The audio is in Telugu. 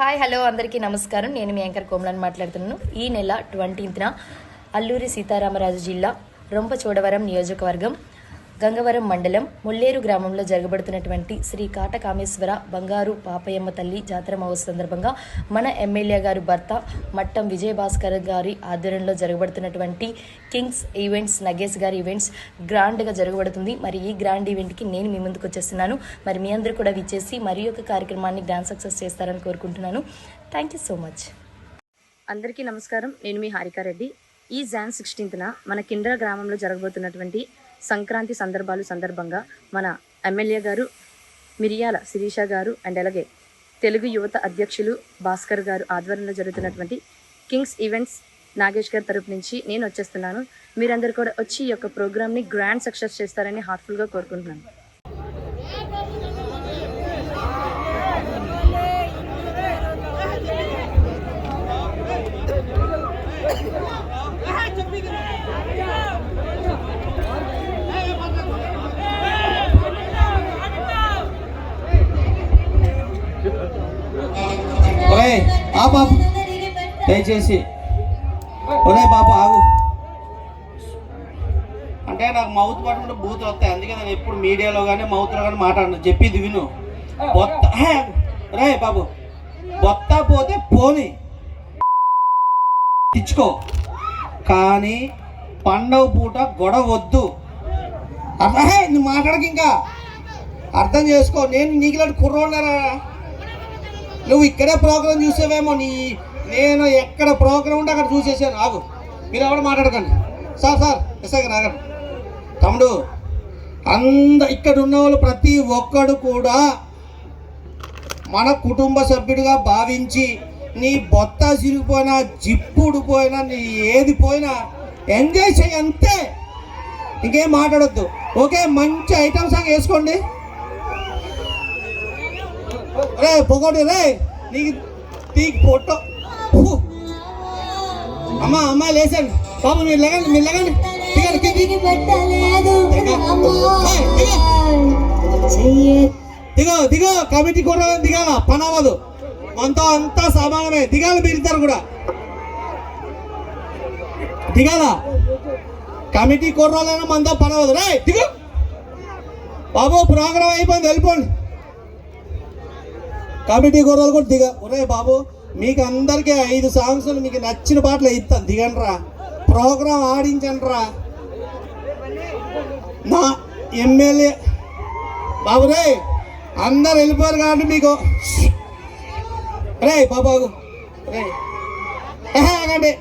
హాయ్ హలో అందరికీ నమస్కారం. నేను మీ యాంకర్ కోమలని మాట్లాడుతున్నాను. ఈ నెల 20న అల్లూరి సీతారామరాజు జిల్లా రొంపచోడవరం నియోజకవర్గం గంగవరం మండలం ముల్లేరు గ్రామంలో జరగబడుతున్నటువంటి శ్రీ కాటకామేశ్వర బంగారు పాపయ్యమ్మ తల్లి జాతర మహోత్సవ సందర్భంగా మన ఎమ్మెల్యే గారి భర్త మట్టం విజయభాస్కర్ గారి ఆధ్వర్యంలో జరగబడుతున్నటువంటి కింగ్స్ ఈవెంట్స్ నగేష్ గారి ఈవెంట్స్ గ్రాండ్గా జరగబడుతుంది. మరి ఈ గ్రాండ్ ఈవెంట్కి నేను మీ ముందుకు వచ్చేస్తున్నాను. మరి మీ అందరూ కూడా విచ్చేసి మరి ఒక కార్యక్రమాన్ని గ్రాండ్ సక్సెస్ చేస్తారని కోరుకుంటున్నాను. Thank you so much. అందరికీ నమస్కారం. నేను మీ హారికారెడ్డి. ఈ జాన్ 16న మన కిండ్రా గ్రామంలో జరగబోతున్నటువంటి సంక్రాంతి సందర్భంగా మన ఎమ్మెల్యే గారు మిరియాల శిరీష గారు అండ్ అలాగే తెలుగు యువత అధ్యక్షులు భాస్కర్ గారు ఆధ్వర్యంలో జరుగుతున్నటువంటి కింగ్స్ ఈవెంట్స్ నాగేష్ గారి తరపు నుంచి నేను వచ్చేస్తున్నాను. మీరందరూ కూడా వచ్చి ఈ యొక్క ప్రోగ్రామ్ని గ్రాండ్ సక్సెస్ చేస్తారని హార్ట్ఫుల్గా కోరుకుంటున్నాను. బాబు దయచేసి ఒరే బాబు ఆగు. అంటే నాకు మౌత్ పట్టుకుంటే బూతులు వస్తాయి, అందుకే నేను ఎప్పుడు మీడియాలో కానీ మౌత్లో కానీ మాట్లాడను. చెప్పింది విను. బొత్త రే బాబు, బొత్త పోతే పోని తెచ్చుకో, కానీ పండగ పూట గొడవ వద్దు. నువ్వు మాట్లాడక ఇంకా అర్థం చేసుకో. నేను నీకులాంటి కుర్రోళ్ళరా. నువ్వు ఇక్కడే ప్రోగ్రాం చూసావేమో, నేను ఎక్కడ ప్రోగ్రాం ఉంటే అక్కడ చూసేసాను. ఆగు, మీరు ఎవరు మాట్లాడకండి. సార్ ఎస్ఐ రాగండి. తమ్ముడు, ఇక్కడ ఉన్న వాళ్ళు ప్రతి ఒక్కడు కూడా మన కుటుంబ సభ్యుడిగా భావించి నీ బొత్త చిరిగిపోయినా జిప్పు ఊడిపోయినా నీ ఏది పోయినా ఎంజాయ్ చేయి అంతే, ఇంకేం మాట్లాడొద్దు. ఓకే, మంచి ఐటమ్స్ సాంగ్ వేసుకోండి. రే పొగోటి రే, నీకు ఫోటో అమ్మాయి లేచండి బాబు, మీరు లేగండి దిగో కమిటీ కూడా దిగాల, పని అవ్వదు. మనతో అంతా సమానమే, దిగాలి. మీరిద్దరు కూడా దిగాల. కమిటీ కుర్రాలైనా మనతో పని అవ్వదు. రే దిగు బాబు, ప్రోగ్రాం అయిపోయింది, వెళ్ళిపోండి. కమిటీ కుర్రాలు కూడా దిగ. ఒరే బాబు, మీకు అందరికీ 5 సాంగ్స్ మీకు నచ్చిన పాటలు ఇస్తాను, దిగండి రా. ప్రోగ్రాం ఆడించండి రా. నా ఎమ్మెల్యే బాబు రే, అందరు వెళ్ళిపోయారు కాబట్టి మీకు రే బాబు రే ఆగండి.